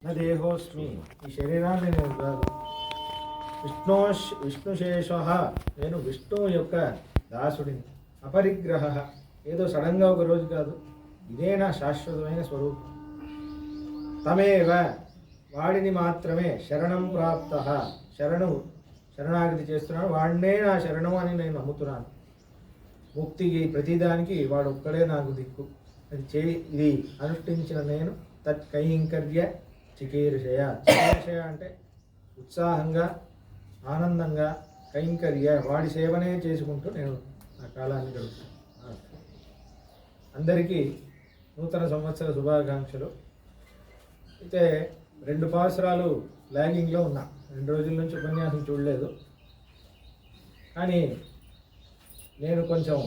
నా దేహోస్మి, ఈ శరీరాన్ని నేను కాదు. విష్ణుశేష, నేను విష్ణువు యొక్క దాసుడిని. అపరిగ్రహ, ఏదో సడన్గా ఒక రోజు కాదు, ఇదే నా శాశ్వతమైన స్వరూపం. తమేవ, వాడిని మాత్రమే శరణం ప్రాప్త, శరణాగతి చేస్తున్నాను, వాడినే నా శరణం అని నేను నమ్ముతున్నాను. ముక్తికి ప్రతిదానికి వాడు ఒక్కడే నాకు దిక్కు. ఇది అనుష్ఠించిన నేను తత్కైంకర్య చికీర్షయ. చికీర్షయ అంటే ఉత్సాహంగా, ఆనందంగా, కైంకర్య, వాడి సేవనే చేసుకుంటూ నేను నా కాలాన్ని గడుపుతాను. అందరికీ నూతన సంవత్సర శుభాకాంక్షలు. అయితే 2 పాసురాలు లాగింగ్లో ఉన్నా, 2 రోజుల నుంచి ఉపన్యాసం చూడలేదు. కానీ నేను కొంచెం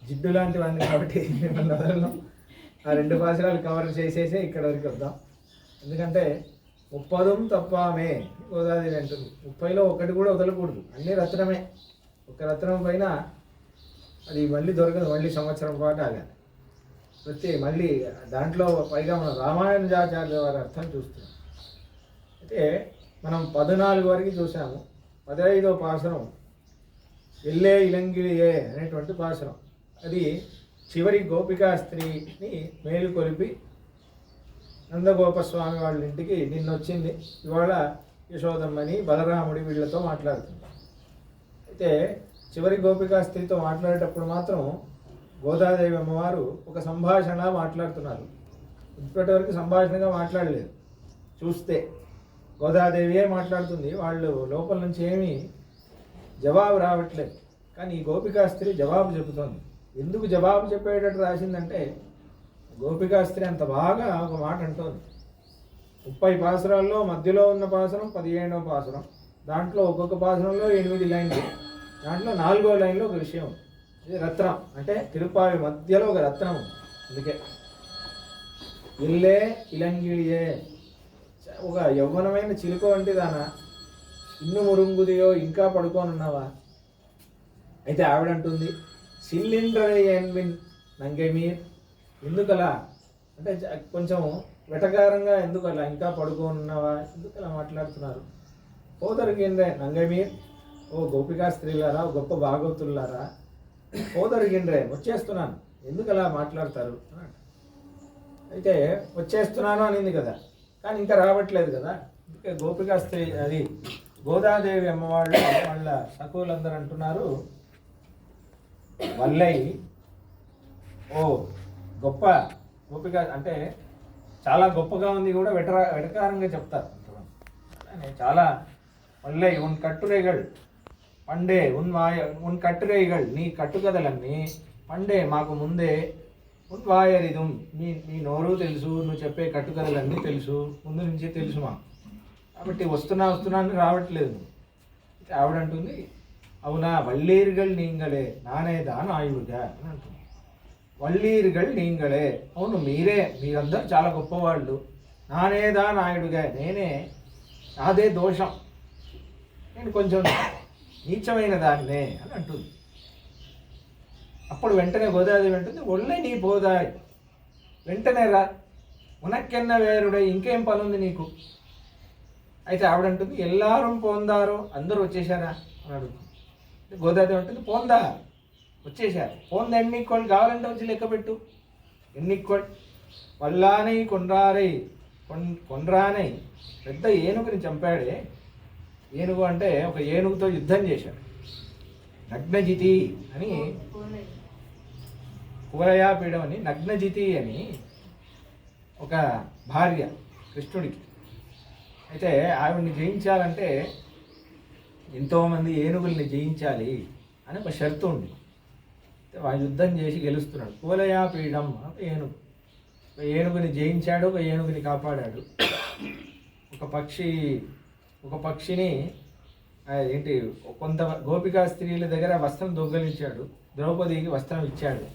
జిడ్డు లాంటి వాడిని కాబట్టి మిమ్మల్ని వదలను. ఆ 2 పాసురాలు కవర్ చేసేసే ఇక్కడ వరకు వద్దాం. ఎందుకంటే 30 తప్పామే గోదాదేవి అంటుంది. 30లో ఒకటి కూడా వదలకూడదు, అన్నీ రత్నమే. ఒక రత్నం పైన అది మళ్ళీ దొరకదు, మళ్ళీ సంవత్సరం పాటు ఆగాలి. మళ్ళీ దాంట్లో పైగా మనం రామానుజాచార్య వారి అర్థం చూస్తున్నాం. అయితే మనం 14 వరకు చూసాము. 15వ పాసురం ఎల్లే ఇలంగిలియే అనేటువంటి పాసురం. అది చివరి గోపికా స్త్రీని మేలుకొలిపి నందగోపస్వామి వాళ్ళ ఇంటికి నిన్నొచ్చింది, ఇవాళ యశోదమ్మని బలరాముడి వీళ్ళతో మాట్లాడుతుంది. అయితే చివరి గోపికా స్త్రీతో మాట్లాడేటప్పుడు మాత్రం గోదాదేవి అమ్మవారు ఒక సంభాషణ మాట్లాడుతున్నారు. ఇప్పటి వరకు సంభాషణగా మాట్లాడలేదు. చూస్తే గోదాదేవియే మాట్లాడుతుంది, వాళ్ళు లోపల నుంచి ఏమీ జవాబు రావట్లేదు. కానీ ఈ గోపికా స్త్రీ జవాబు చెబుతోంది. ఎందుకు జవాబు చెప్పేటట్టు రాసిందంటే, గోపికా స్త్రీ అంత బాగా ఒక మాట అంటోంది. 30 పాసురాల్లో మధ్యలో ఉన్న పాసురం 15వ పాసురం. దాంట్లో ఒక్కొక్క పాసురంలో 8 లైన్లు, దాంట్లో 4వ లైన్లో ఒక విషయం. ఇది రత్నం, అంటే తిరుపావి మధ్యలో ఒక రత్నం. అందుకే ఇల్లే ఇలంగిలియే, ఒక యవ్వనమైన చిలుక వంటి దానా, ఇన్ను మురుంగుదియో, ఇంకా పడుకోనున్నావా? అయితే ఆవిడంటుంది, సిల్లిండ్రన్ నంగేమీర్, ఎందుకలా అంటే కొంచెం వెటకారంగా, ఎందుకలా ఇంకా పడుకోనున్నావా, ఎందుకలా మాట్లాడుతున్నారు? పోదరిగిండ్రే నంగమీర్, ఓ గోపికా స్త్రీలారా, గొప్ప భాగవతులారా, పోదరిగిండ్రే, వచ్చేస్తున్నాను, ఎందుకలా మాట్లాడతారు? అయితే వచ్చేస్తున్నాను అనింది కదా, కానీ ఇంకా రావట్లేదు కదా. అందుకే గోపికా స్త్రీ, అది గోదాదేవి అమ్మవాళ్ళు వాళ్ళ సఖువులందరూ అంటున్నారు, వల్లై ఓ గొప్ప గోపిక అంటే చాలా గొప్పగా ఉంది కూడా, వెటకారంగా చెప్తారు. చాలా వల్లై ఉన్ కట్టురేగల్ పండే ఉన్ కట్టురేగల్, నీ కట్టుకథలన్నీ పండే మాకు ముందే, ఉన్ వాయరిదం, నీ నోరు తెలుసు, నువ్వు చెప్పే కట్టుకథలన్నీ తెలుసు, ముందు నుంచి తెలుసు మా, కాబట్టి వస్తున్నా అని రావట్లేదు. ఆవిడంటుంది, అవునా, వల్లీరుగల్ నీంగలే నానేదాన్ ఆయువుగా అని అంటుంది. వల్లీరుగల్ నీంగలే, అవును మీరందరూ చాలా గొప్పవాళ్ళు, నానేదా నాయుడుగా, నాదే దోషం, నేను కొంచెం నీచమైన దాన్నే అని అంటుంది. అప్పుడు వెంటనే గోదాదేవి అంటుంది, ఒళ్ళే నీ పోదాయ్, వెంటనే రా, ఉనక్కెన్న వేరుడై, ఇంకేం పనుంది నీకు? అయితే ఆవిడంటుంది, ఎల్లారం పోందారో, అందరూ వచ్చేసారా అని అడుగుతుంది. గోదాదేవి అంటుంది, పోందా, వచ్చేసారు. పోందా ఎన్నికోళ్ళు కావాలంటే వచ్చి లెక్క పెట్టు. ఎన్నికోళ్ళు వల్లానై కొండ్రానై, పెద్ద ఏనుగుని చంపాడే. ఏనుగు అంటే ఒక ఏనుగుతో యుద్ధం చేశాడు. నగ్నజితి అని, కువలయాపీఠం అని, నగ్నజితి అని ఒక భార్య కృష్ణుడికి. అయితే ఆవిడ్ని జయించాలంటే ఎంతోమంది ఏనుగుల్ని జయించాలి అని ఒక షరతు ఉంది. వాడు యుద్ధం చేసి గెలుస్తున్నాడు. కువలయాపీఠం ఒక ఏనుగుని జయించాడు, ఒక ఏనుగుని కాపాడాడు. ఒక పక్షిని కొంత గోపికా స్త్రీల దగ్గర వస్త్రం దొంగలించాడు, ద్రౌపదికి వస్త్రం ఇచ్చాడు.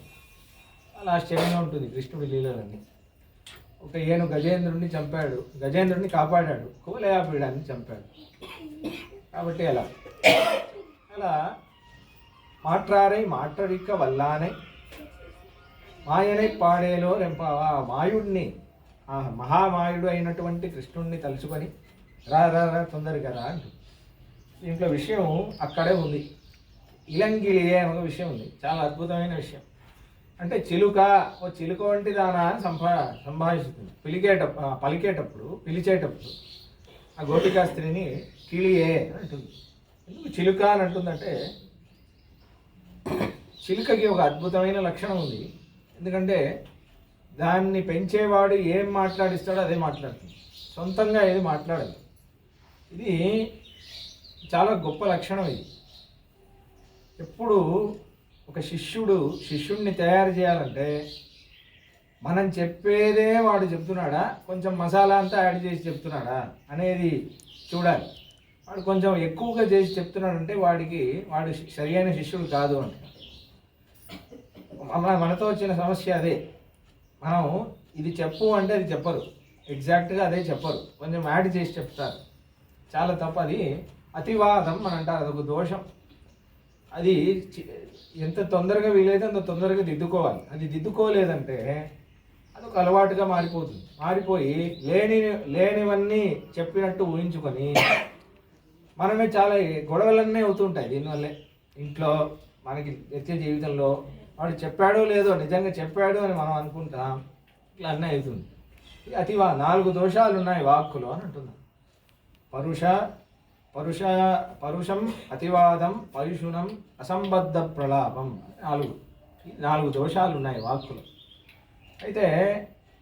అలా ఆశ్చర్యంగా ఉంటుంది కృష్ణుడి లీలలన్నీ. ఒక గజేంద్రుడిని చంపాడు, గజేంద్రుడిని కాపాడాడు, కువలయాపీఠాన్ని చంపాడు. కాబట్టి అలా మాట్లారై మాట్లాడిక వల్లానై మాయనై పాడేలో రెంపవా, మాయుడిని ఆ మహామాయుడు అయినటువంటి కృష్ణుణ్ణి తలుచుకొని రా రా రా తొందరగా రా అంటూ. దీంట్లో విషయం అక్కడే ఉంది. ఇలంగిలియే అనే ఒక విషయం ఉంది, చాలా అద్భుతమైన విషయం. అంటే చిలుక, ఓ చిలుక వంటి దానా అని సంభాషిస్తుంది. పలికేటప్పుడు పిలిచేటప్పుడు ఆ గోపికా స్త్రీని కిళియే అని అంటుంది. ఎందుకు చిలుక అని అంటుందంటే చిలుకకి ఒక అద్భుతమైన లక్షణం ఉంది. ఎందుకంటే దాన్ని పెంచేవాడు ఏం మాట్లాడిస్తాడో అదే మాట్లాడుతుంది, సొంతంగా ఏది మాట్లాడదు. ఇది చాలా గొప్ప లక్షణం. ఇది ఎప్పుడు ఒక శిష్యుడిని తయారు చేయాలంటే మనం చెప్పేదే వాడు చెప్తున్నాడా, కొంచెం మసాలా అంతా యాడ్ చేసి చెప్తున్నాడా అనేది చూడాలి. వాడు కొంచెం ఎక్కువగా చేసి చెప్తున్నాడంటే వాడు సరైన శిష్యుడు కాదు అంటే. మనతో వచ్చిన సమస్య అదే. మనం ఇది చెప్పు అంటే అది చెప్పరు, ఎగ్జాక్ట్గా అదే చెప్పరు, కొంచెం యాడ్ చేసి చెప్తారు. చాలా తప్పు. అది అతివాదం అని అంటారు, అదొక దోషం. అది ఎంత తొందరగా వీలైతే అంత తొందరగా దిద్దుకోవాలి. అది దిద్దుకోలేదంటే అదొక అలవాటుగా మారిపోయి లేనివన్నీ చెప్పినట్టు ఊహించుకొని మనమే చాలా గొడవలన్నీ అవుతుంటాయి దీనివల్లే. ఇంట్లో మనకి నిత్య జీవితంలో వాడు చెప్పాడో లేదో, నిజంగా చెప్పాడు అని మనం అనుకుంటాం, ఇట్లా అన్నీ అవుతుంది. అతివా 4 దోషాలు ఉన్నాయి వాక్కులో అని అంటున్నాం. పరుషం, అతివాదం, పరుషుణం, అసంబద్ధ ప్రలాపం, 4 దోషాలు ఉన్నాయి వాక్కులో. అయితే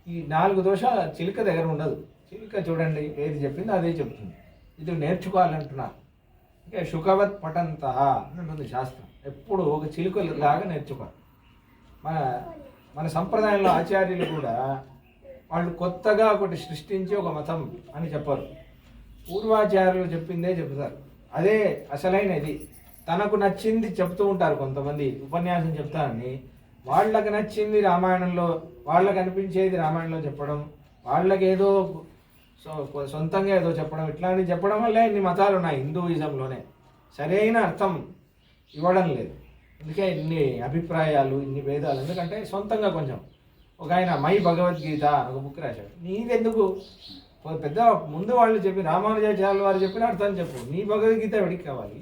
ఈ 4 దోషాలు చిలుక దగ్గర ఉండదు. చిలుక చూడండి ఏది చెప్పిందో అదే చెప్తుంది. ఇది నేర్చుకోవాలంటున్నారు. ఇంకా శుకవత్ పఠంత అని ఉంటుంది శాస్త్రం. ఎప్పుడు ఒక చిలుకలాగా నేర్చుకోవాలి. మన సంప్రదాయంలో ఆచార్యులు కూడా వాళ్ళు కొత్తగా ఒకటి సృష్టించి ఒక మతం అని చెప్పరు. పూర్వాచార్యులు చెప్పిందే చెప్తారు, అదే అసలైనది. తనకు నచ్చింది చెప్తూ ఉంటారు కొంతమంది, ఉపన్యాసం చెప్తారని. వాళ్ళకి నచ్చింది రామాయణంలో, వాళ్ళకి అనిపించేది రామాయణంలో చెప్పడం, వాళ్ళకి ఏదో సొంతంగా ఏదో చెప్పడం, ఇట్లాంటివి చెప్పడం వల్లే ఇన్ని మతాలు ఉన్నాయి హిందూయిజంలోనే. సరైన అర్థం ఇవ్వడం లేదు. అందుకే ఇన్ని అభిప్రాయాలు, ఇన్ని భేదాలు. ఎందుకంటే సొంతంగా కొంచెం ఒక ఆయన మై భగవద్గీత ఒక బుక్ రాశాడు. నీదెందుకు పెద్ద ముందు వాళ్ళు చెప్పి రామానుజాచార్యుల వారు చెప్పిన అర్థం చెప్పు, నీ భగవద్గీత వెడికి కావాలి.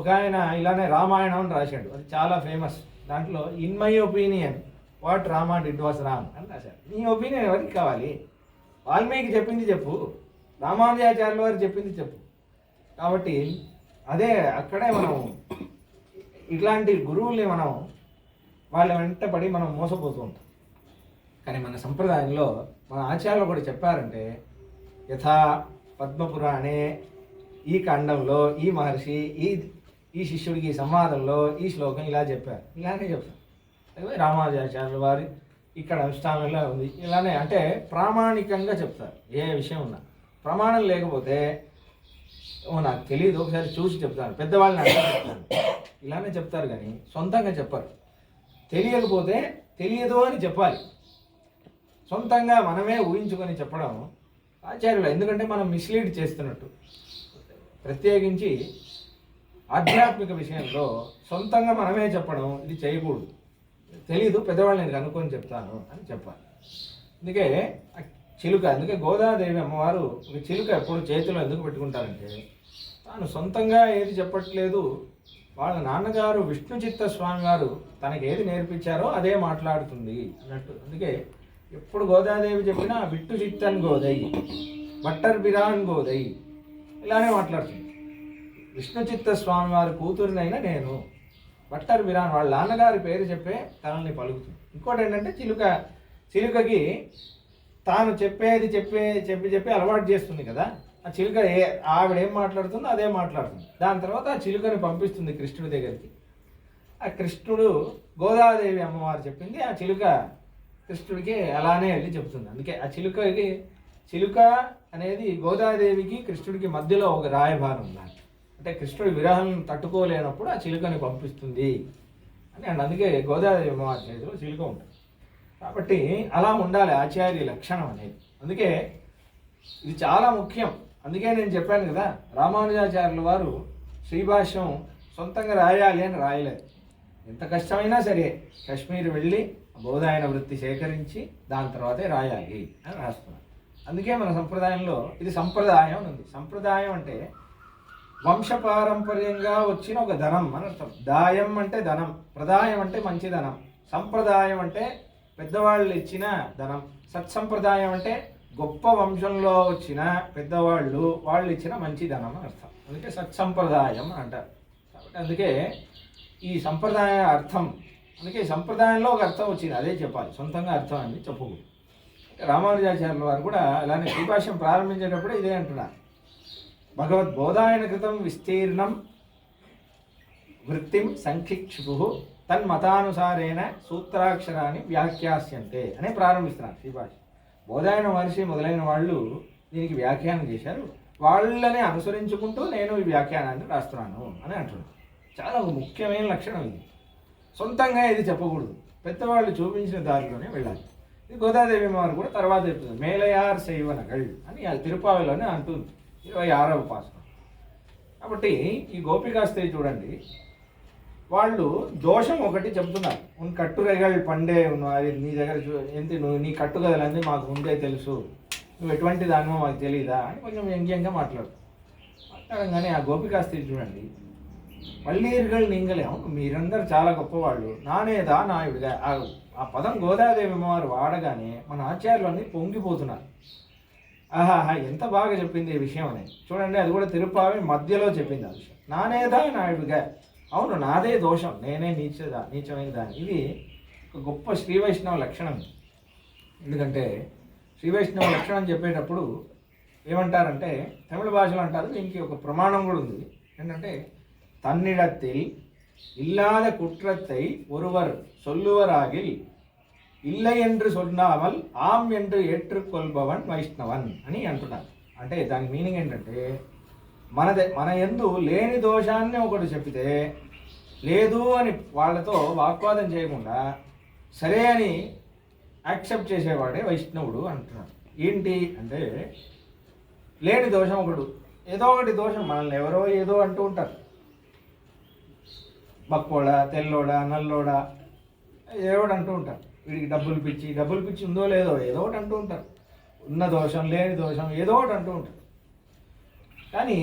ఒక ఆయన ఇలానే రామాయణం అని రాశాడు, అది చాలా ఫేమస్. దాంట్లో in my opinion what Rama did was wrong అని రాశాడు. నీ ఒపీనియన్ ఎవరికి కావాలి? వాల్మీకి చెప్పింది చెప్పు, రామానుజాచార్యుల వారు చెప్పింది చెప్పు. కాబట్టి అదే అక్కడే మనం ఇట్లాంటి గురువుల్ని వాళ్ళ వెంటపడి మనం మోసపోతూ ఉంటాం. కానీ మన సంప్రదాయంలో మన ఆచార్యులు కూడా చెప్పారంటే, యథా పద్మపురాణే ఈ ఖండంలో ఈ మహర్షి ఈ శిష్యుడికి సంవాదంలో ఈ శ్లోకం ఇలా చెప్పారు, ఇలానే చెప్తారు. రామానుజాచార్యుల వారి ఇక్కడ అనుష్ఠానంలో ఉంది, ఇలానే అంటే ప్రామాణికంగా చెప్తారు. ఏ విషయం ఉన్నా ప్రమాణం లేకపోతే నాకు తెలియదు, ఒకసారి చూసి చెప్తాను, పెద్దవాళ్ళని అడిగి చెప్తాను, ఇలానే చెప్తారు. కానీ సొంతంగా చెప్పరు. తెలియకపోతే తెలియదు అని చెప్పాలి. సొంతంగా మనమే ఊహించుకొని చెప్పడం ఆచార్యులు. ఎందుకంటే మనం మిస్లీడ్ చేస్తున్నట్టు. ప్రత్యేకించి ఆధ్యాత్మిక విషయంలో సొంతంగా మనమే చెప్పడం ఇది చేయకూడదు. తెలీదు, పెద్దవాళ్ళు నేను కనుక్కొని చెప్తాను అని చెప్పాలి. అందుకే చిలుక, అందుకే గోదాదేవి అమ్మవారు ఒక చిలుక ఎప్పుడు చేతిలో ఎందుకు పెట్టుకుంటారంటే, తాను సొంతంగా ఏది చెప్పట్లేదు, వాళ్ళ నాన్నగారు విష్ణు చిత్త స్వామి వారు తనకి ఏది నేర్పించారో అదే మాట్లాడుతుంది అన్నట్టు. అందుకే ఎప్పుడు గోదాదేవి చెప్పినా విట్టు చిత్తన్ గోదై, బట్టర్ బిరాన్ గోదై, ఇలానే మాట్లాడుతుంది. విష్ణు చిత్త స్వామి వారి కూతురినైనా నేను, బట్టర్ బిరాన్ వాళ్ళ నాన్నగారి పేరు చెప్పే తనని పలుకుతుంది. ఇంకోటి ఏంటంటే చిలుకకి తాను చెప్పేది చెప్పి అలవాటు చేస్తుంది కదా. ఆ చిలుక ఆవిడ ఏం మాట్లాడుతుందో అదే మాట్లాడుతుంది. దాని తర్వాత ఆ చిలుకని పంపిస్తుంది కృష్ణుడి దగ్గరికి. ఆ కృష్ణుడు గోదాదేవి అమ్మవారు చెప్పింది ఆ చిలుక కృష్ణుడికి అలానే వెళ్ళి చెప్తుంది. అందుకే ఆ చిలుక అనేది గోదాదేవికి కృష్ణుడికి మధ్యలో ఒక రాయభారం ఉండాలి. అంటే కృష్ణుడి విరహం తట్టుకోలేనప్పుడు ఆ చిలుకని పంపిస్తుంది అని. అందుకే గోదాదేవి అమ్మవారి చేతిలో చిలుక ఉంటుంది. కాబట్టి అలా ఉండాలి ఆచార్య లక్షణం అనేది. అందుకే ఇది చాలా ముఖ్యం. అందుకే నేను చెప్పాను కదా, రామానుజాచార్యుల వారు శ్రీభాష్యం సొంతంగా రాయాలి అని రాయలేదు. ఎంత కష్టమైనా సరే కాశ్మీర్ వెళ్ళి బోధాయన వృత్తి సేకరించి దాని తర్వాతే రాయాలి అని రాస్తున్నాం. అందుకే మన సంప్రదాయంలో ఇది సంప్రదాయం అని ఉంది. సంప్రదాయం అంటే వంశపారంపర్యంగా వచ్చిన ఒక ధనం అని అర్థం. దాయం అంటే ధనం, ప్రదాయం అంటే మంచి ధనం, సంప్రదాయం అంటే పెద్దవాళ్ళు ఇచ్చిన ధనం, సత్సంప్రదాయం అంటే గొప్ప వంశంలో వచ్చిన పెద్దవాళ్ళు వాళ్ళు ఇచ్చిన మంచి ధనం అని అర్థం. అందుకే సత్సంప్రదాయం అని అంటారు. కాబట్టి అందుకే ఈ సంప్రదాయ అర్థం, అందుకే సంప్రదాయంలో ఒక అర్థం వచ్చింది, అదే చెప్పాలి, సొంతంగా అర్థం అని చెప్పకూడదు. రామానుజాచార్యుల వారు కూడా అలానే శ్రీభాష్యం ప్రారంభించేటప్పుడు ఇదే అంటున్నారు, భగవద్బోధాయన కృతం విస్తీర్ణం వృత్తిం సంక్షిక్షు తన్మతానుసారేణ సూత్రాక్షరాన్ని వ్యాఖ్యాస్యంతే అని ప్రారంభిస్తున్నారు శ్రీభాష్యం. బోధాయన మహర్షి మొదలైన వాళ్ళు దీనికి వ్యాఖ్యానం చేశారు, వాళ్ళని అనుసరించుకుంటూ నేను ఈ వ్యాఖ్యానాన్ని రాస్తున్నాను అని అంటున్నాను. చాలా ముఖ్యమైన లక్షణం ఇది. సొంతంగా ఇది చెప్పకూడదు, పెద్దవాళ్ళు చూపించిన దారిలోనే వెళ్ళాలి. ఇది గోదాదేవి వారు కూడా తర్వాత చెప్తుంది, మేలయార్ శైవనగళ్ అని తిరుపావిలోనే అంటుంది 26వ పాసనం. కాబట్టి ఈ గోపికాస్త్రీ చూడండి, వాళ్ళు దోషం ఒకటి చెప్తున్నారు, ఉన్ కట్టుగలు పండే అది నీ దగ్గర ఏంటి, నువ్వు నీ కట్టుగదలన్నీ మాకు ముందే తెలుసు, నువ్వు ఎటువంటి దానిమో మాకు తెలియదా అని కొంచెం వ్యంగ్యంగా మాట్లాడగానే ఆ గోపికాస్త్రీ చూడండి, పళ్ళీరుగలు నింగలే, అవును మీరందరూ చాలా గొప్పవాళ్ళు, నానేదా నాయుడుగా ఆ పదం గోదాదేవి వారు వాడగానే మన ఆచార్యులన్నీ పొంగిపోతున్నారు. ఆహాహా ఎంత బాగా చెప్పింది ఈ విషయం అనేది చూడండి. అది కూడా తిరుపావి మధ్యలో చెప్పింది ఆ విషయం, నానేదా నాయుడుగా, అవును నాదే దోషం, నేనే నీచమైన దాన్ని. ఇది ఒక గొప్ప శ్రీ వైష్ణవ లక్షణం. ఎందుకంటే శ్రీ వైష్ణవ లక్షణం చెప్పేటప్పుడు ఏమంటారంటే, తమిళ భాషలో అంటారు, దీనికి ఒక ప్రమాణం కూడా ఉంది. ఏంటంటే, தன்னிடத்தில் இல்லாத குற்றத்தை ஒருவர் சொல்லுவராகில் இல்லை என்று சொல்லாமல் ఆమ్ என்று ఏற்றுకొల్బవన్ వైష్ణవన్ అని అంటున్నారు. అంటే దాని మీనింగ్ ఏంటంటే, మన యందు లేని దోషాన్ని ఒకటి చెప్పితే లేదు అని వాళ్ళతో వాగ్వాదం చేయకుండా సరే అని యాక్సెప్ట్ చేసేవాడే వైష్ణవుడు అంటున్నారు. ఏంటి అంటే, లేని దోషం ఒకడు, ఏదో ఒకటి దోషం, మనల్ని ఎవరో ఏదో అంటూ ఉంటారు, బక్కోడా తెల్లోడా నల్లోడా ఏదో ఒకటి అంటూ ఉంటారు, వీడికి డబ్బులు పిచ్చి ఉందో లేదో ఏదో ఒకటి అంటూ ఉంటారు, ఉన్న దోషం లేని దోషం ఏదో ఒకటి అంటూ ఉంటారు. కానీ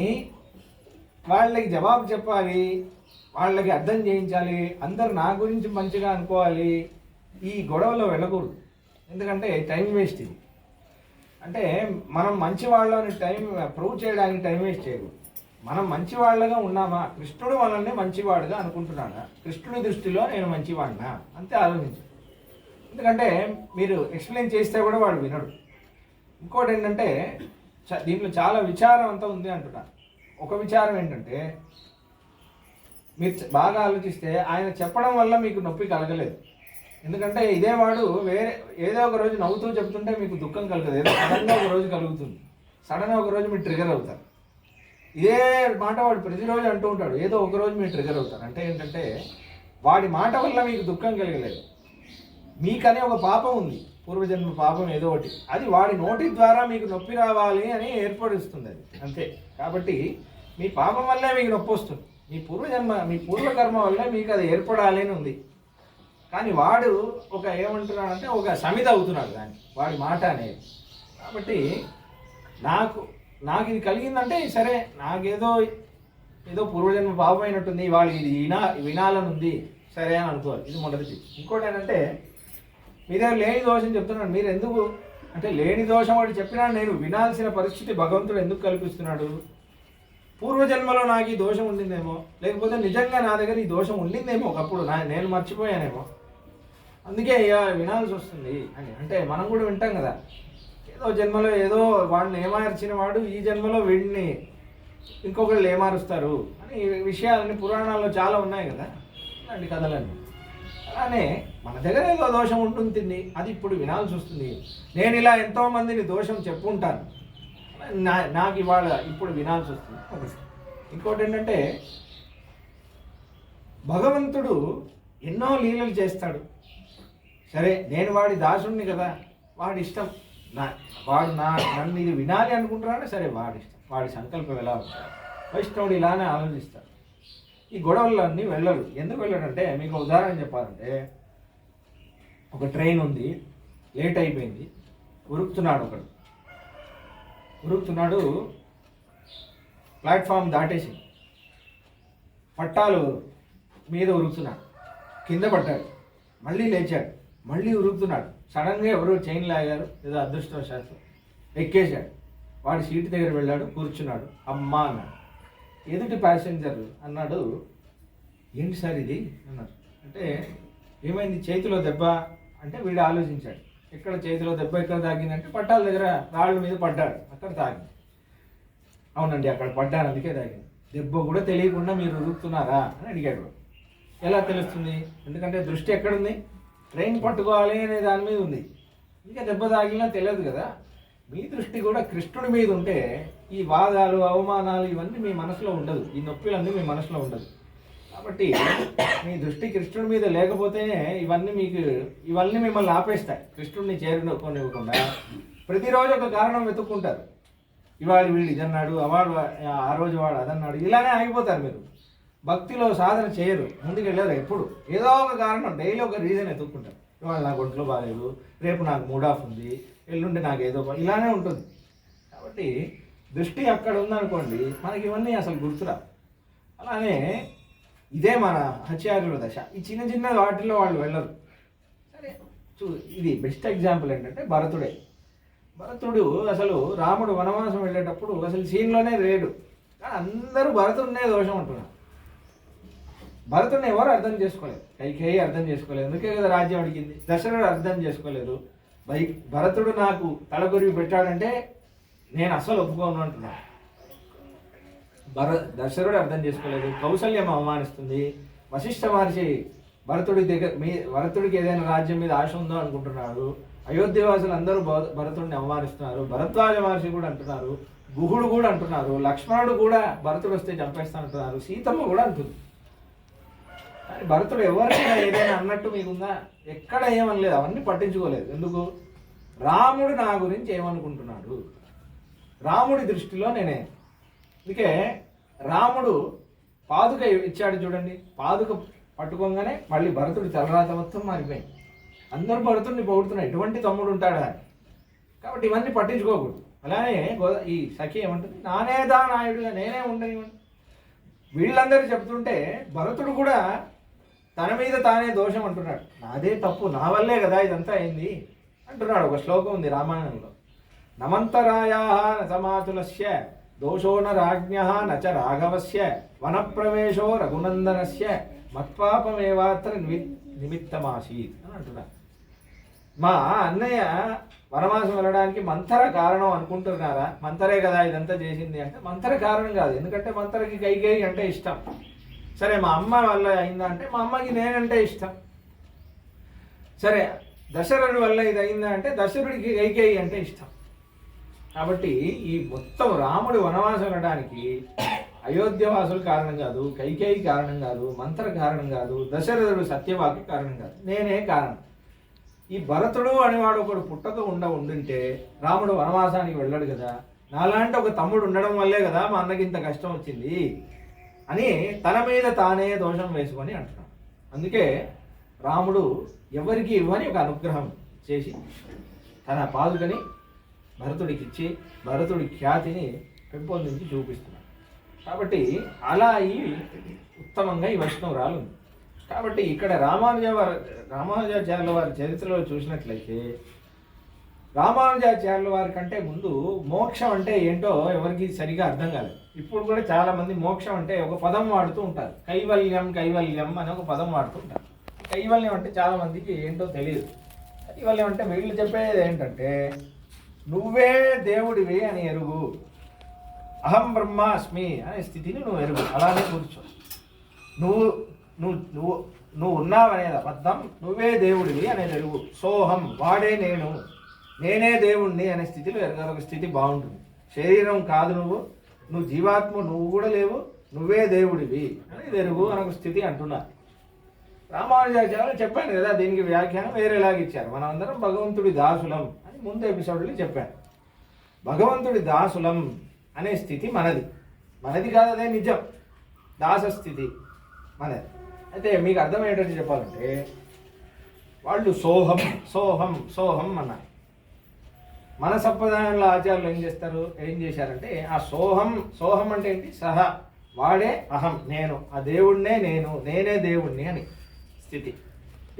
వాళ్ళకి జవాబు చెప్పాలి, వాళ్ళకి అర్థం చేయించాలి, అందరు నా గురించి మంచిగా అనుకోవాలి, ఈ గొడవలో వెళ్ళకూడదు. ఎందుకంటే టైం వేస్ట్ ఇది. అంటే మనం మంచి వాళ్ళని ప్రూవ్ చేయడానికి టైం వేస్ట్ చేయకూడదు. మనం మంచివాళ్ళగా ఉన్నామా, కృష్ణుడు మనల్ని మంచివాడుగా అనుకుంటున్నాడా, కృష్ణుడి దృష్టిలో నేను మంచివాడినా, అంతే ఆలోచించు. ఎందుకంటే మీరు ఎక్స్ప్లెయిన్ చేస్తే కూడా వాడు వినడు. ఇంకోటి ఏంటంటే, దీంట్లో చాలా విచారం అంతా ఉంది అంటున్నాను. ఒక విచారం ఏంటంటే, మీరు బాగా ఆలోచిస్తే ఆయన చెప్పడం వల్ల మీకు నొప్పి కలగలేదు. ఎందుకంటే ఇదే వాడు వేరే ఏదో ఒక రోజు నవ్వుతూ చెప్తుంటే మీకు దుఃఖం కలగదు, ఏదో సడన్గా ఒక రోజు కలుగుతుంది, సడన్గా ఒక రోజు మీరు ట్రిగర్ అవుతారు. ఇదే మాట వాడు ప్రతిరోజు అంటూ ఉంటాడు, ఏదో ఒక రోజు మీరు ట్రిగర్ అవుతారు. అంటే ఏంటంటే, వాడి మాట వల్ల మీకు దుఃఖం కలగలేదు, మీకనే ఒక పాపం ఉంది, పూర్వజన్మ పాపం ఏదో ఒకటి, అది వాడి నోటి ద్వారా మీకు నొప్పి రావాలి అని ఏర్పడుస్తుంది అది, అంతే. కాబట్టి మీ పాపం వల్లే మీకు నొప్పి వస్తుంది, మీ పూర్వకర్మ వల్లే మీకు అది ఏర్పడాలి అని ఉంది. కానీ వాడు ఒక ఏమంటున్నాడంటే ఒక సమిత అవుతున్నాడు దాన్ని, వాడి మాట అనేది. కాబట్టి నాకు ఇది కలిగిందంటే సరే, నాకేదో పూర్వజన్మ పాపం అయినట్టుంది, వాళ్ళు ఇది వినాలని ఉంది, సరే అని అనుకోవాలి. ఇది మొదటిది. ఇంకోటి ఏంటంటే, మీ దగ్గర లేని దోషం చెప్తున్నాడు, మీరు ఎందుకు అంటే లేని దోషం వాడు చెప్పినా నేను వినాల్సిన పరిస్థితి భగవంతుడు ఎందుకు కల్పిస్తున్నాడు? పూర్వజన్మలో నాకు ఈ దోషం ఉండిందేమో, లేకపోతే నిజంగా నా దగ్గర ఈ దోషం ఉండిందేమో ఒకప్పుడు, నేను మర్చిపోయానేమో, అందుకే వినాల్సి వస్తుంది అని. అంటే మనం కూడా వింటాం కదా, ఏదో జన్మలో ఏదో వాడిని ఏమార్చిన వాడు ఈ జన్మలో వీడిని ఇంకొకళ్ళు ఏమారుస్తారు అని విషయాలన్నీ పురాణాల్లో చాలా ఉన్నాయి కదా, ఇలాంటి కథలన్నీ. అలానే మన దగ్గర ఏదో దోషం ఉంటుంది, అది ఇప్పుడు వినాల్సి వస్తుంది. నేను ఇలా ఎంతోమందిని దోషం చెప్పుంటాను, నాకు ఇవాళ ఇప్పుడు వినాల్సి వస్తుంది. ఇంకోటి ఏంటంటే, భగవంతుడు ఎన్నో లీలలు చేస్తాడు. సరే, నేను వాడి దాసుడిని కదా, వాడి ఇష్టం, వాడు నన్ను ఇది వినాలి అనుకుంటున్నాడు, సరే వాడి ఇష్టం, వాడి సంకల్పం ఎలా ఉంటాడు. వైష్ణవుడు ఇలానే ఆలోచిస్తాడు. ఈ గొడవలన్నీ వెళ్ళరు. ఎందుకు వెళ్ళడంటే, మీకు ఉదాహరణ చెప్పాలంటే, ఒక ట్రైన్ ఉంది, లేట్ అయిపోయింది, ఉరుకుతున్నాడు ఒకడు, ఉరుకుతున్నాడు, ప్లాట్ఫామ్ దాటేసి పట్టాలు మీద ఉరుకుతున్నాడు, కింద పడ్డాడు, మళ్ళీ లేచాడు, మళ్ళీ ఉరుకుతున్నాడు. సడన్గా ఎవరో చైన్ లాగారు, ఏదో అదృష్టవశాత్తు ఎక్కేశాడు. వాడి సీటు దగ్గర వెళ్ళాడు, కూర్చున్నాడు. అమ్మా అన్నాడు. ఎదుటి ప్యాసింజర్ అన్నాడు, ఏంటి సార్ ఇది అన్నారు. అంటే ఏమైంది, చేతిలో దెబ్బ అంటే వీడు ఆలోచించాడు, ఎక్కడ చేతిలో దెబ్బ ఎక్కడ తాగిందంటే పట్టాల దగ్గర రాళ్ళ మీద పడ్డాడు, అక్కడ తాగింది. అవునండి అక్కడ పడ్డాను అందుకే తాగింది. దెబ్బ కూడా తెలియకుండా మీరు ఉరుకుతున్నారా అని అడిగాడు. ఎలా తెలుస్తుంది, ఎందుకంటే దృష్టి ఎక్కడుంది, ట్రైన్ పట్టుకోవాలి అనే దాని మీద ఉంది, ఇంకా దెబ్బ తాగినా తెలియదు కదా. మీ దృష్టి కూడా కృష్ణుడి మీద ఉంటే ఈ వాదాలు అవమానాలు ఇవన్నీ మీ మనసులో ఉండదు, ఈ నొప్పులన్నీ మీ మనసులో ఉండదు. కాబట్టి మీ దృష్టి కృష్ణుడి మీద లేకపోతేనే ఇవన్నీ మిమ్మల్ని ఆపేస్తాయి, కృష్ణుడిని చేరుకోనివ్వకుండా. ప్రతిరోజు ఒక కారణం వెతుక్కుంటారు, ఇవాళ వీళ్ళు ఇదన్నాడు, ఆ రోజు వాడు అదన్నాడు, ఇలానే ఆగిపోతారు. మీరు భక్తిలో సాధన చేయరు, ముందుకు వెళ్ళారు. ఎప్పుడు ఏదో ఒక కారణం, డైలీ ఒక రీజన్ ఎత్తుక్కుంటారు. ఇవాళ నాకు ఒంట్లో బాగాలేదు, రేపు నాకు మూడ్ ఆఫ్ ఉంది, ఎల్లుండి నాకు ఏదో ఇలానే ఉంటుంది. కాబట్టి దృష్టి అక్కడ ఉందనుకోండి, మనకి ఇవన్నీ అసలు గుర్తురా. అలానే ఇదే మన ఆచార్యుల దశ. ఈ చిన్న చిన్న వాటిల్లో వాళ్ళు వెళ్ళరు. సరే ఇది బెస్ట్ ఎగ్జాంపుల్ ఏంటంటే భరతుడే. భరతుడు అసలు రాముడు వనవాసం వెళ్ళేటప్పుడు అసలు సీన్లోనే లేడు, కానీ అందరూ భరతుడినే దోషం అంటున్నారు. భరతుడిని ఎవరు అర్థం చేసుకోలేదు, కైకేయి అర్థం చేసుకోలేదు, అందుకే కదా రాజ్యం అడిగింది. దశరథుడు అర్థం చేసుకోలేదు. భరతుడు నాకు తలకొరివి పెట్టాడంటే నేను అసలు ఒప్పుకోను అంటున్నాను. దశరథుడు అర్థం చేసుకోలేదు. కౌసల్యం అవమానిస్తుంది. వశిష్ఠ మహర్షి భరతుడికి ఏదైనా రాజ్యం మీద ఆశ ఉందో అనుకుంటున్నారు. అయోధ్యవాసులు అందరూ భరతుడిని అవమానిస్తున్నారు. భరద్వాజ మహర్షి కూడా అంటున్నారు, గుహుడు కూడా అంటున్నారు, లక్ష్మణుడు కూడా భరతుడు వస్తే చంపేస్తా అంటున్నారు, సీతమ్మ కూడా అంటుంది. కానీ భరతుడు ఎవరైనా ఏదైనా అన్నట్టు మీకుందా? ఎక్కడ ఏమనలేదు, అవన్నీ పట్టించుకోలేదు. ఎందుకు? రాముడు నా గురించి ఏమనుకుంటున్నాడు, రాముడి దృష్టిలో నేనే. అందుకే రాముడు పాదుక ఇచ్చాడు చూడండి, పాదుక పట్టుకోగానే మళ్ళీ భరతుడు తలరాత మొత్తం మారిపోయింది. అందరూ భరతుడిని పొగుడుతున్నారు, ఎటువంటి తమ్ముడు ఉంటాడా అని. కాబట్టి ఇవన్నీ పట్టించుకోకూడదు. అలానే ఈ సఖి ఏమంటుంది, నానేదా నాయుడుగా నేనే ఉండనివ్వండి. వీళ్ళందరూ చెప్తుంటే భరతుడు కూడా తన మీద తానే దోషం అంటున్నాడు. నాదే తప్పు, నా వల్లే కదా ఇదంతా అయింది అంటున్నాడు. ఒక శ్లోకం ఉంది రామాయణంలో, నమంతరాయా నమాతులస్య దోషో న రాజ్ఞ నచ రాఘవస్య వనప్రవేశో రఘునందనస్య మత్పాపమేవాత్ర నిమిత్తమాసీత్ అని అంటున్నాడు. మా అన్నయ్య వనవాసం వెళ్ళడానికి మంతర కారణం అనుకుంటున్నారా? మంతరే కదా ఇదంతా చేసింది అంటే మంతర కారణం కాదు. ఎందుకంటే మంతరకి కైకేయి అంటే ఇష్టం. సరే మా అమ్మ వల్ల అయిందా అంటే మా అమ్మకి నేనంటే ఇష్టం. సరే దశరథుడి వల్ల ఇది అయిందా అంటే దశరథుడికి కైకేయి అంటే ఇష్టం. కాబట్టి ఈ మొత్తం రాముడు వనవాసం వెళ్ళడానికి అయోధ్యవాసులు కారణం కాదు, కైకేయి కారణం కాదు, మంత్ర కారణం కాదు, దశరథుడు సత్యవాకి కారణం కాదు, నేనే కారణం. ఈ భరతుడు అనేవాడు ఒకడు పుట్టక ఉండుంటే రాముడు వనవాసానికి వెళ్ళాడు కదా. నాలాంటి ఒక తమ్ముడు ఉండడం వల్లే కదా మా అన్నకి ఇంత కష్టం వచ్చింది అని తన మీద తానే దోషం వేసుకొని అంటున్నాడు. అందుకే రాముడు ఎవరికి ఇవ్వని ఒక అనుగ్రహం చేసి తన పాదుకని భరతుడికి ఇచ్చి భరతుడి ఖ్యాతిని పెంపొందించి చూపిస్తున్నాడు. కాబట్టి అలా ఉత్తమంగా ఈ వైష్ణవరాలు ఉంది. కాబట్టి ఇక్కడ రామానుజాచార్యుల వారి చరిత్రలో చూసినట్లయితే రామానుజాచార్యుల వారి కంటే ముందు మోక్షం అంటే ఏంటో ఎవరికి సరిగా అర్థం కాలేదు. ఇప్పుడు కూడా చాలామంది మోక్షం అంటే ఒక పదం వాడుతూ ఉంటారు, కైవల్యం కైవల్యం అని ఒక పదం వాడుతూ ఉంటారు. కైవల్యం అంటే చాలామందికి ఏంటో తెలియదు. కైవల్యం అంటే వీళ్ళు చెప్పేది ఏంటంటే నువ్వే దేవుడివి అని ఎరుగు, అహం బ్రహ్మాస్మి అనే స్థితిని నువ్వు ఎరుగు, అలానే కూర్చో. నువ్వు నువ్వు నువ్వు నువ్వు ఉన్నావనేది అబద్ధం, నువ్వే దేవుడివి అనేది ఎరుగు. సోహం వాడే నేను, నేనే దేవుణ్ణి అనే స్థితిలో ఎరగొక స్థితి బాగుంటుంది. శరీరం కాదు నువ్వు జీవాత్మ, నువ్వు కూడా లేవు, నువ్వే దేవుడివి అనేది ఎరుగు అనొక స్థితి అంటున్నారు. రామానుజాచార్యులు చెప్పాను కదా, దీనికి వ్యాఖ్యానం వేరేలాగా ఇచ్చారు. మనం అందరం భగవంతుడి దాసులం అని ముందు ఎపిసోడ్లో చెప్పాను. భగవంతుడి దాసులం అనే స్థితి మనది కాదు, అదే నిజం. దాస స్థితి మనది. అయితే మీకు అర్థమయ్యేటట్టు చెప్పాలంటే వాళ్ళు సోహం సోహం సోహం అన్నారు. మన సంప్రదాయంలో ఆచార్యులు ఏం చేశారంటే ఆ సోహం సోహం అంటే ఏంటి? సహ వాడే అహం నేను, ఆ దేవుడినే నేనే దేవుణ్ణి అని స్థితి.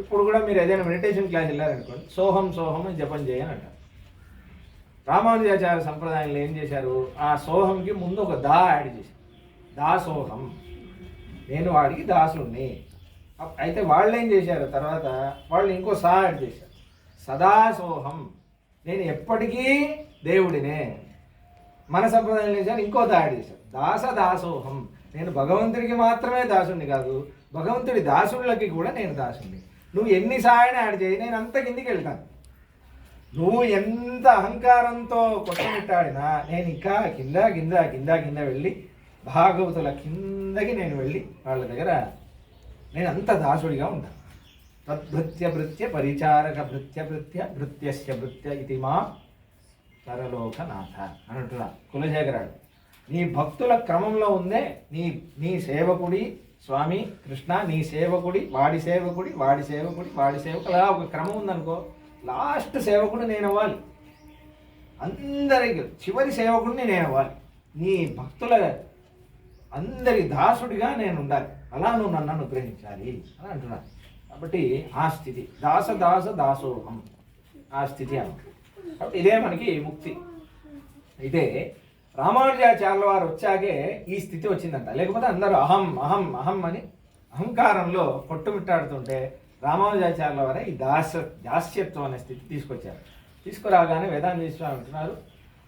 ఇప్పుడు కూడా మీరు ఏదైనా మెడిటేషన్ క్లాస్ వెళ్ళారనుకోండి, సోహం సోహం అని జపం చేయని అంటారు. రామానుజాచార్య సంప్రదాయంలో ఏం చేశారు? ఆ సోహంకి ముందు ఒక దా యాడ్ చేశారు. దాసోహం, నేను వాడికి దాసుణ్ణి. అయితే వాళ్ళు ఏం చేశారు తర్వాత? వాళ్ళు ఇంకో సా యాడ్ చేశారు. సదాసోహం, నేను ఎప్పటికీ దేవుడినే. మన సంప్రదాయం చేశారు ఇంకో యాడ్ చేశారు. దాసోహం, నేను భగవంతుడికి మాత్రమే దాసుణ్ణి కాదు, భగవంతుడి దాసుళ్ళకి కూడా నేను దాసుణ్ణి. నువ్వు ఎన్ని సాయన యాడ్ చేయి, నేను అంత కిందికి వెళ్తాను. నువ్వు ఎంత అహంకారంతో కొట్టమిట్టాడినా నేను ఇంకా కింద కింద కింద కింద వెళ్ళి భాగవతుల కిందకి నేను వెళ్ళి వాళ్ళ దగ్గర నేను అంత దాసుడిగా ఉంటాను. తద్భృత్య భృత్య పరిచారక భృత్య భృత్య భృత్యస్య భృత్య ఇది మా పరలోకనాథ అని అంటున్నా కులశేఖరాడు. నీ భక్తుల క్రమంలో ఉందే నీ సేవకుడి స్వామి కృష్ణ, నీ సేవకుడి వాడి సేవకుడి వాడి సేవకుడి వాడి సేవకుడు, అలా ఒక క్రమం ఉందనుకో. లాస్ట్ సేవకుడు నేను అవ్వాలి, అందరికి చివరి సేవకుడిని నేను అవ్వాలి. నీ భక్తుల అందరి దాసుడిగా నేను ఉండాలి. అలా నువ్వు నన్ను అనుగ్రహించాలి అని అంటున్నాను. కాబట్టి ఆ స్థితి దాసోహం, ఆ స్థితి అన్నమాట. కాబట్టి ఇదే మనకి ముక్తి. అయితే రామానుజాచార్యుల వారు వచ్చాకే ఈ స్థితి వచ్చిందంట. లేకపోతే అందరూ అహం అహం అహం అని అహంకారంలో కొట్టుమిట్టాడుతుంటే రామానుజాచార్యుల వారే ఈ దాస్యత్వం అనే స్థితి తీసుకొచ్చారు. తీసుకురాగానే వేదాంత స్వామి అంటున్నారు,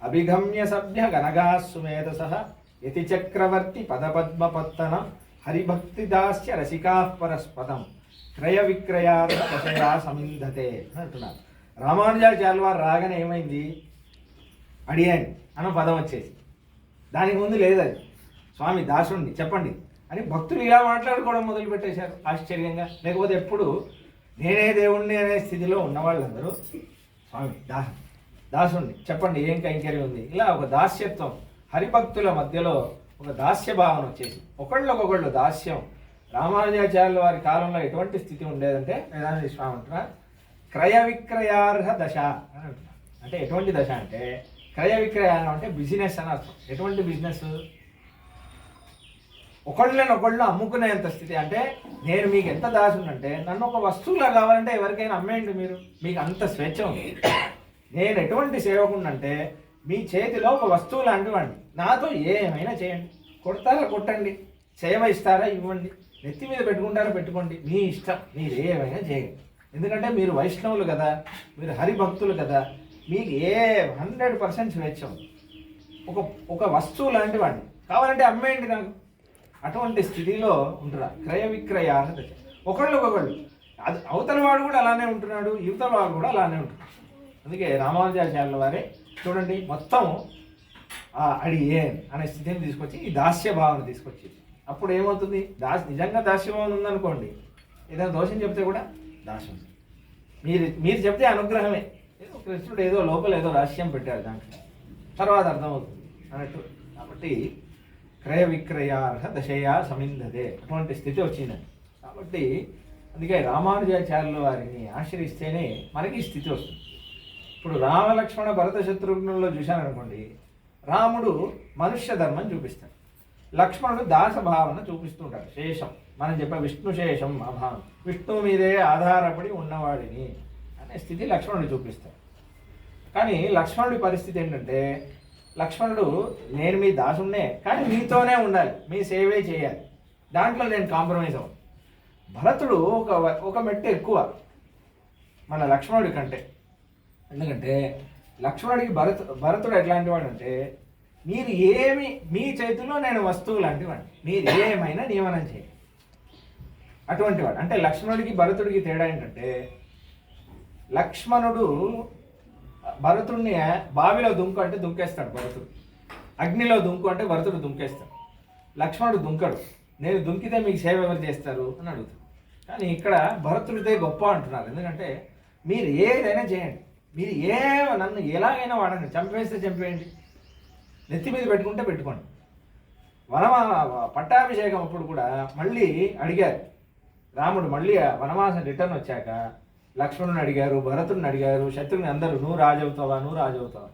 అభిగమ్య సభ్య గణగా సుమేధస యతి చక్రవర్తి పదపద్మపత్తనం హరిభక్తి దాస్య రసికా పరస్పదం క్రయ విక్రయార్హయా సమింధతే అని అంటున్నారు. రామానుజాచార్యుల వారు రాగానే ఏమైంది? అడియాని అన్న పదం వచ్చేసి, దానికి ముందు లేదు అది. స్వామి దాసుండి చెప్పండి అని భక్తులు ఇలా మాట్లాడుకోవడం మొదలుపెట్టేశారు ఆశ్చర్యంగా. లేకపోతే ఎప్పుడు నేనే దేవుణ్ణి అనే స్థితిలో ఉన్నవాళ్ళందరూ స్వామి దాసుండి చెప్పండి ఏం కైంకర్యం ఉంది, ఇలా ఒక దాస్యత్వం హరిభక్తుల మధ్యలో ఒక దాస్య భావన వచ్చేసి ఒకళ్ళొకళ్ళు దాస్యం. రామానుజాచార్యుల వారి కాలంలో ఎటువంటి స్థితి ఉండేదంటే వేదాంత స్వామి అంటున్నారు క్రయ విక్రయార్హ దశ అని అంటున్నారు. అంటే ఎటువంటి దశ అంటే క్రయ విక్రయాలు అంటే బిజినెస్ అని అర్థం. ఎటువంటి బిజినెస్? ఒకళ్ళనొకళ్ళు అమ్ముకునేంత స్థితి. అంటే నేను మీకు ఎంత దాసుందంటే నన్ను ఒక వస్తువులా కావాలంటే ఎవరికైనా అమ్మేయండి, మీరు మీకు అంత స్వేచ్ఛ ఉంది. నేను ఎటువంటి సేవకుండంటే మీ చేతిలో ఒక వస్తువు లాంటివండి, నాతో ఏమైనా చేయండి, కొడతారా కొట్టండి, సేవ ఇస్తారా ఇవ్వండి, నెత్తి మీద పెట్టుకుంటారా పెట్టుకోండి, మీ ఇష్టం, మీరు ఏమైనా చేయండి. ఎందుకంటే మీరు వైష్ణవులు కదా, మీరు హరిభక్తులు కదా, మీకు 100% స్వేచ్ఛ ఉంది. ఒక వస్తువు లాంటివాడిని కావాలంటే అమ్మేయండి నాకు. అటువంటి స్థితిలో ఉంటున్నా క్రయ విక్రయాలు ఒకళ్ళు అది అవతల వాడు కూడా అలానే ఉంటున్నాడు, యువతల వాడు కూడా అలానే ఉంటున్నాడు. అందుకే రామానుజాచార్యుల వారే చూడండి మొత్తం అడిగే అనే స్థితిని తీసుకొచ్చి ఈ దాస్య భావన తీసుకొచ్చేది. అప్పుడు ఏమవుతుంది? నిజంగా దాస్యభావన ఉందనుకోండి, ఏదైనా దోషం చెప్తే కూడా దాస్యం, మీరు చెప్తే అనుగ్రహమే. ఏదో కృష్ణుడు ఏదో లోపల ఏదో రహస్యం పెట్టాడు దాంట్లో, తర్వాత అర్థమవుతుంది అన్నట్టు. కాబట్టి క్రయ విక్రయార్హ దశయా సమింధతే అటువంటి స్థితి వచ్చిందని. కాబట్టి అందుకే రామానుజాచార్యుల వారిని ఆశ్రయిస్తేనే మనకి ఈ స్థితి వస్తుంది. ఇప్పుడు రామలక్ష్మణ భరత శత్రుఘ్నుల్లో చూశాననుకోండి, రాముడు మనుష్య ధర్మం చూపిస్తాడు, లక్ష్మణుడు దాసభావన చూపిస్తుంటాడు. శేషం మనం చెప్పే విష్ణు శేషం అభావం, విష్ణువు మీదే ఆధారపడి ఉన్నవాడిని అనే స్థితి లక్ష్మణుడు చూపిస్తాడు. కానీ లక్ష్మణుడి పరిస్థితి ఏంటంటే, లక్ష్మణుడు నేను మీ దాసున్నే కానీ మీతోనే ఉండాలి, మీ సేవే చేయాలి, దాంట్లో నేను కాంప్రమైజ్ అవ్వను. భరతుడు ఒక మెట్టు ఎక్కువ మన లక్ష్మణుడి కంటే. ఎందుకంటే లక్ష్మణుడికి భరతుడు ఎట్లాంటి వాడు అంటే, మీరు ఏమి మీ చేతిలో నేను వస్తువు లాంటి వాడిని, మీరు ఏమైనా నియమనం చేయండి అటువంటి వాడు. అంటే లక్ష్మణుడికి భరతుడికి తేడా ఏంటంటే, లక్ష్మణుడు భరతుడిని బావిలో దుంకు అంటే దుంకేస్తాడు భరతుడు, అగ్నిలో దుంకు అంటే భరతుడు దుంకేస్తాడు. లక్ష్మణుడు దుంకడు, నేను దుంకితే మీకు సేవ ఎవరు చేస్తారు అని అడుగుతాడు. కానీ ఇక్కడ భరతుడితే గొప్ప అంటున్నారు. ఎందుకంటే మీరు ఏదైనా చేయండి, మీరు నన్ను ఎలాగైనా వాడండి, చంపేస్తే చంపేయండి, నెత్తి మీద పెట్టుకుంటే పెట్టుకోండి. పట్టాభిషేకం అప్పుడు కూడా మళ్ళీ అడిగారు రాముడు, మళ్ళీ వనవాసం రిటర్న్ వచ్చాక లక్ష్మణుని అడిగారు, భరతుడిని అడిగారు, శత్రుని అందరూ నువ్వు రాజవుతావా, నువ్వు రాజవుతావా.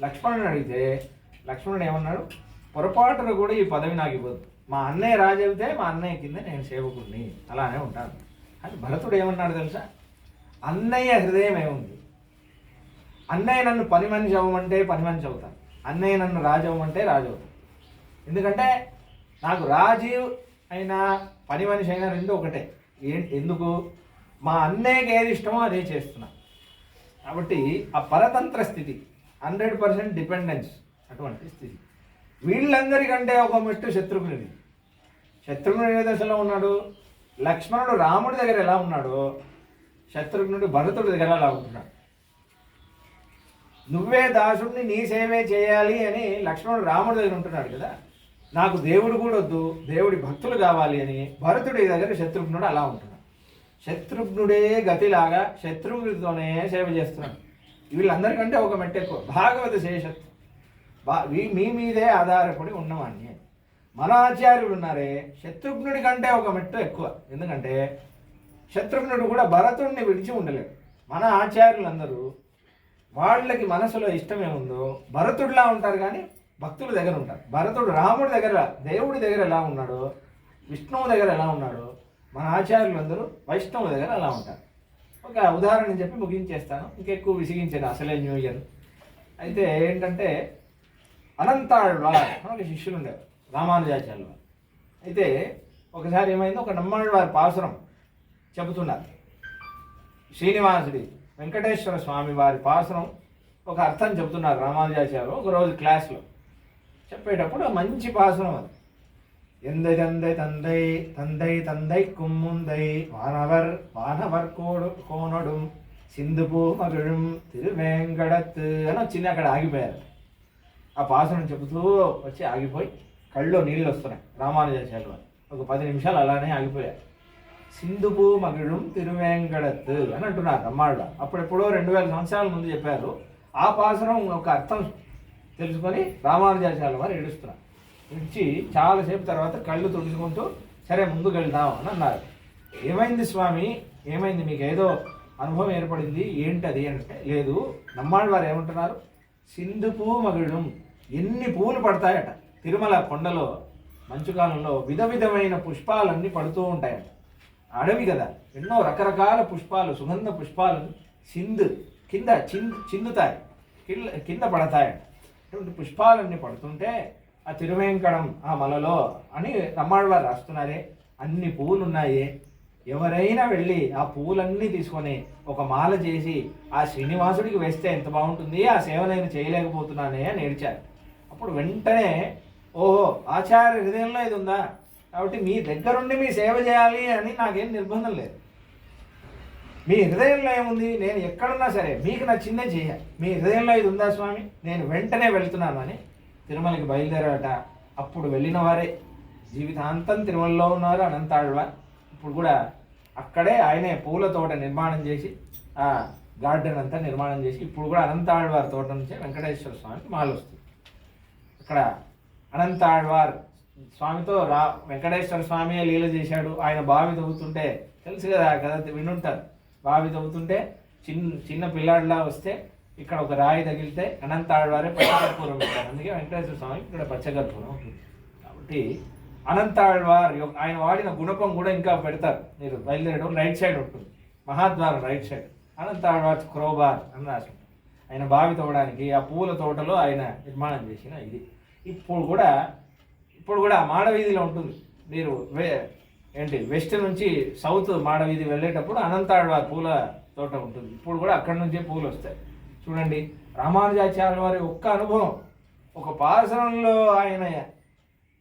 లక్ష్మణుని అడిగితే లక్ష్మణుడు ఏమన్నాడు, పొరపాటున కూడా ఈ పదవి నాకు ఇవ్వద్దు, మా అన్నయ్య రాజు అయితే మా అన్నయ్య కింద నేను సేవకుడిని అలానే ఉంటాను అని. భరతుడు ఏమన్నాడు తెలుసా, అన్నయ్య హృదయం ఏముంది, అన్నయ్య నన్ను పని మనిషి అవ్వమంటే పని మనిషి అవుతాను, అన్నయ్య నన్ను రాజు అవ్వమంటే రాజు అవుతాను. ఎందుకంటే నాకు రాజీవ్ అయినా పని మనిషి అయినా రెండు ఒకటే. ఎందుకు, మా అన్నయ్యకి ఏది ఇష్టమో అదే చేస్తున్నా. కాబట్టి ఆ పరతంత్ర స్థితి, 100% డిపెండెన్స్, అటువంటి స్థితి. వీళ్ళందరికంటే ఒక మెట్టు శత్రుఘ్నుడి. శత్రుఘ్నుడు ఏ దశలో ఉన్నాడు, లక్ష్మణుడు రాముడి దగ్గర ఎలా ఉన్నాడో శత్రుఘ్నుడు భరతుడి దగ్గర అలా ఉంటున్నాడు. నువ్వే దాసుడిని నీ సేవే చేయాలి అని లక్ష్మణుడు రాముడి దగ్గర ఉంటున్నాడు కదా. నాకు దేవుడు కూడా వద్దు, దేవుడి భక్తులు కావాలి అని భరతుడి దగ్గర శత్రుఘ్నుడు అలా ఉంటున్నాడు. శత్రుఘ్నుడే గతిలాగా శత్రుఘ్నుడితోనే సేవ చేస్తున్నాడు. వీళ్ళందరికంటే ఒక మెట్టు ఎక్కువ. భాగవత శేషత్వం, మీ మీదే ఆధారపడి ఉన్నవాడిని. మన ఆచార్యులు ఉన్నారే శత్రుఘ్నుడి కంటే ఒక మెట్టు ఎక్కువ. ఎందుకంటే శత్రుఘ్నుడు కూడా భరతుడిని విడిచి ఉండలేడు. మన ఆచార్యులందరూ వాళ్ళకి మనసులో ఇష్టం ఏముందో భరతుడిలా ఉంటారు, కానీ భక్తుల దగ్గర ఉంటారు. భరతుడు రాముడి దగ్గర, దేవుడి దగ్గర ఎలా ఉన్నాడో, విష్ణువు దగ్గర ఎలా ఉన్నాడో, మన ఆచార్యులందరూ వైష్ణవుల దగ్గర అలా ఉంటారు. ఒక ఉదాహరణ చెప్పి ముగించేస్తాను, ఇంకెక్కువ విసిగించాను అసలే న్యూ ఇయర్. అయితే ఏంటంటే అనంతాళ్వార్ ఒక శిష్యులు ఉండేవారు రామానుజాచార్యులు వారు. అయితే ఒకసారి ఏమైందో, ఒక నమ్మాళ్వారి పాసురం చెబుతున్నారు. శ్రీనివాసుడి వెంకటేశ్వర స్వామి వారి పాసురం ఒక అర్థం చెబుతున్నారు రామానుజాచార్యులు ఒకరోజు క్లాస్లో. చెప్పేటప్పుడు మంచి పాసురం అది. ఎందై తందై తందై తందై తందై కుమ్ముందై వానవర్ కోనొడు సింధుపూ మగుళం తిరువేంకడత్ అని వచ్చింది. అక్కడ ఆగిపోయారు. ఆ పాసురం చెబుతూ వచ్చి ఆగిపోయి కళ్ళలో నీళ్ళు వస్తున్నాయి రామానుజాచార్యులు వారు. ఒక 10 నిమిషాలు అలానే ఆగిపోయారు. సింధుపూ మగుళం తిరువేంకడత్ అని అంటున్నారు అమ్మాళ్ళ. అప్పుడెప్పుడో 2000 సంవత్సరాల ముందు చెప్పారు. ఆ పాసురం ఒక అర్థం తెలుసుకొని రామానుజాచార్యులు వారు ఏడుస్తున్నారు. ఇచ్చి చాలాసేపు తర్వాత కళ్ళు తుడుచుకుంటూ సరే ముందుకు వెళ్దాం అని అన్నారు. ఏమైంది స్వామి, ఏమైంది, మీకు ఏదో అనుభవం ఏర్పడింది, ఏంటది అంటే, లేదు నమ్మాళ్ళ వారు ఏమంటున్నారు, సింధుపూ మగుళం, ఎన్ని పూలు పడతాయట తిరుమల కొండలో మంచుకాలంలో, విధమైన పుష్పాలన్నీ పడుతూ ఉంటాయట. అడవి కదా, ఎన్నో రకరకాల పుష్పాలు, సుగంధ పుష్పాలు కింద చిందుతాయి, కింద పడతాయట. అటువంటి పుష్పాలన్నీ పడుతుంటే ఆ తిరువేంకడం ఆ మలలో అని నమ్మాళ్ళవారు రాస్తున్నారే, అన్ని పువ్వులు ఉన్నాయి, ఎవరైనా వెళ్ళి ఆ పువ్వులన్నీ తీసుకొని ఒక మాల చేసి ఆ శ్రీనివాసుడికి వేస్తే ఎంత బాగుంటుంది, ఆ సేవ నేను చేయలేకపోతున్నానే అని ఏడ్చారు. అప్పుడు వెంటనే ఓహో ఆచార్య హృదయంలో ఇది ఉందా, కాబట్టి మీ దగ్గరుండి మీ సేవ చేయాలి అని నాకేం నిర్బంధం లేదు. మీ హృదయంలో ఏముంది, నేను ఎక్కడున్నా సరే మీకు నచ్చిందే చేయాలి, మీ హృదయంలో ఇది ఉందా స్వామి, నేను వెంటనే వెళ్తున్నాను అని తిరుమలకి బయలుదేరాట. అప్పుడు వెళ్ళిన వారే జీవితాంతం తిరుమలలో ఉన్నారు అనంతాళ్వార్. ఇప్పుడు కూడా అక్కడే ఆయనే పూల తోట నిర్మాణం చేసి ఆ గార్డెన్ అంతా నిర్మాణం చేసి ఇప్పుడు కూడా అనంతాళ్వార్ తోట నుంచే వెంకటేశ్వర స్వామికి మాల వస్తుంది. ఇక్కడ అనంతాళ్వార్ స్వామితో వెంకటేశ్వర స్వామి లీల చేశాడు. ఆయన బావి తవ్వుతుంటే తెలుసు కదా, కథ వినుంటారు. బావి తవ్వుతుంటే చిన్న పిల్లాడిలా వస్తే ఇక్కడ ఒక రాయి తగిలితే అనంతాళ్వారే పచ్చకర్పూరం పెట్టారు. అందుకే వెంకటేశ్వర స్వామికి ఇక్కడ పచ్చకర్పూరం ఉంటుంది. కాబట్టి అనంతాళ్వార్ ఆయన వాడిన గుణపం కూడా ఇంకా పెడతారు. మీరు బయలుదేరడం రైట్ సైడ్ ఉంటుంది, మహాద్వారం రైట్ సైడ్ అనంతాళ్వార్ క్రోబార్ అని రాసి ఆయన బావి తవ్వడానికి ఆ పూల తోటలో ఆయన నిర్మాణం చేసిన ఇది. ఇప్పుడు కూడా మాడవీధిలో ఉంటుంది. మీరు వెస్ట్ నుంచి సౌత్ మాడవీధి వెళ్ళేటప్పుడు అనంతాళ్వార్ పూల తోట ఉంటుంది. ఇప్పుడు కూడా అక్కడి నుంచే పూలు వస్తాయి. చూడండి, రామానుజాచార్యుల వారి ఒక్క అనుభవం, ఒక పాసరంలో ఆయన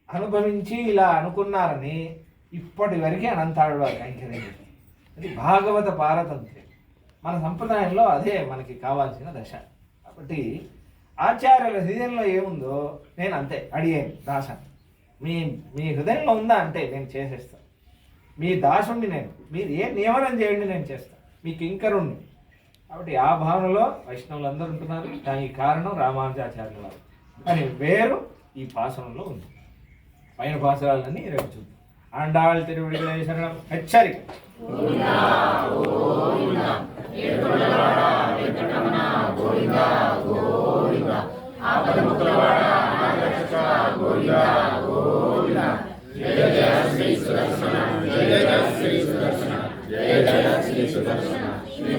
అనుభవించి ఇలా అనుకున్నారని ఇప్పటి వరకే అనంతాళ్వార్ కైంకర్యం. అది భాగవత పారతంత్ర్యం. మన సంప్రదాయంలో అదే మనకి కావాల్సిన దశ. కాబట్టి ఆచార్యుల హృదయంలో ఏముందో నేను అంతే అడిగాను దాసాను. మీ హృదయంలో ఉందా అంటే నేను చేసేస్తాను. మీ దాసుణ్ణి నేను, మీరు ఏ నియమనం చేయండి నేను చేస్తాను, మీ కింకరుణ్ణి. కాబట్టి ఆ భావనలో వైష్ణవులందరూ ఉంటున్నారు. దానికి కారణం రామానుజాచార్యుల వారు అని వేరు ఈ పాసనంలో ఉంది. పైన పాసరాలన్నీ రేపు చూద్దాం. ఆండాళ్ తిరువిడిగలే శరణం హెచ్చరిక. జయ జయ శ్రీ సుదర్శన జయ జయ శ్రీ సుదర్శన శ్రీ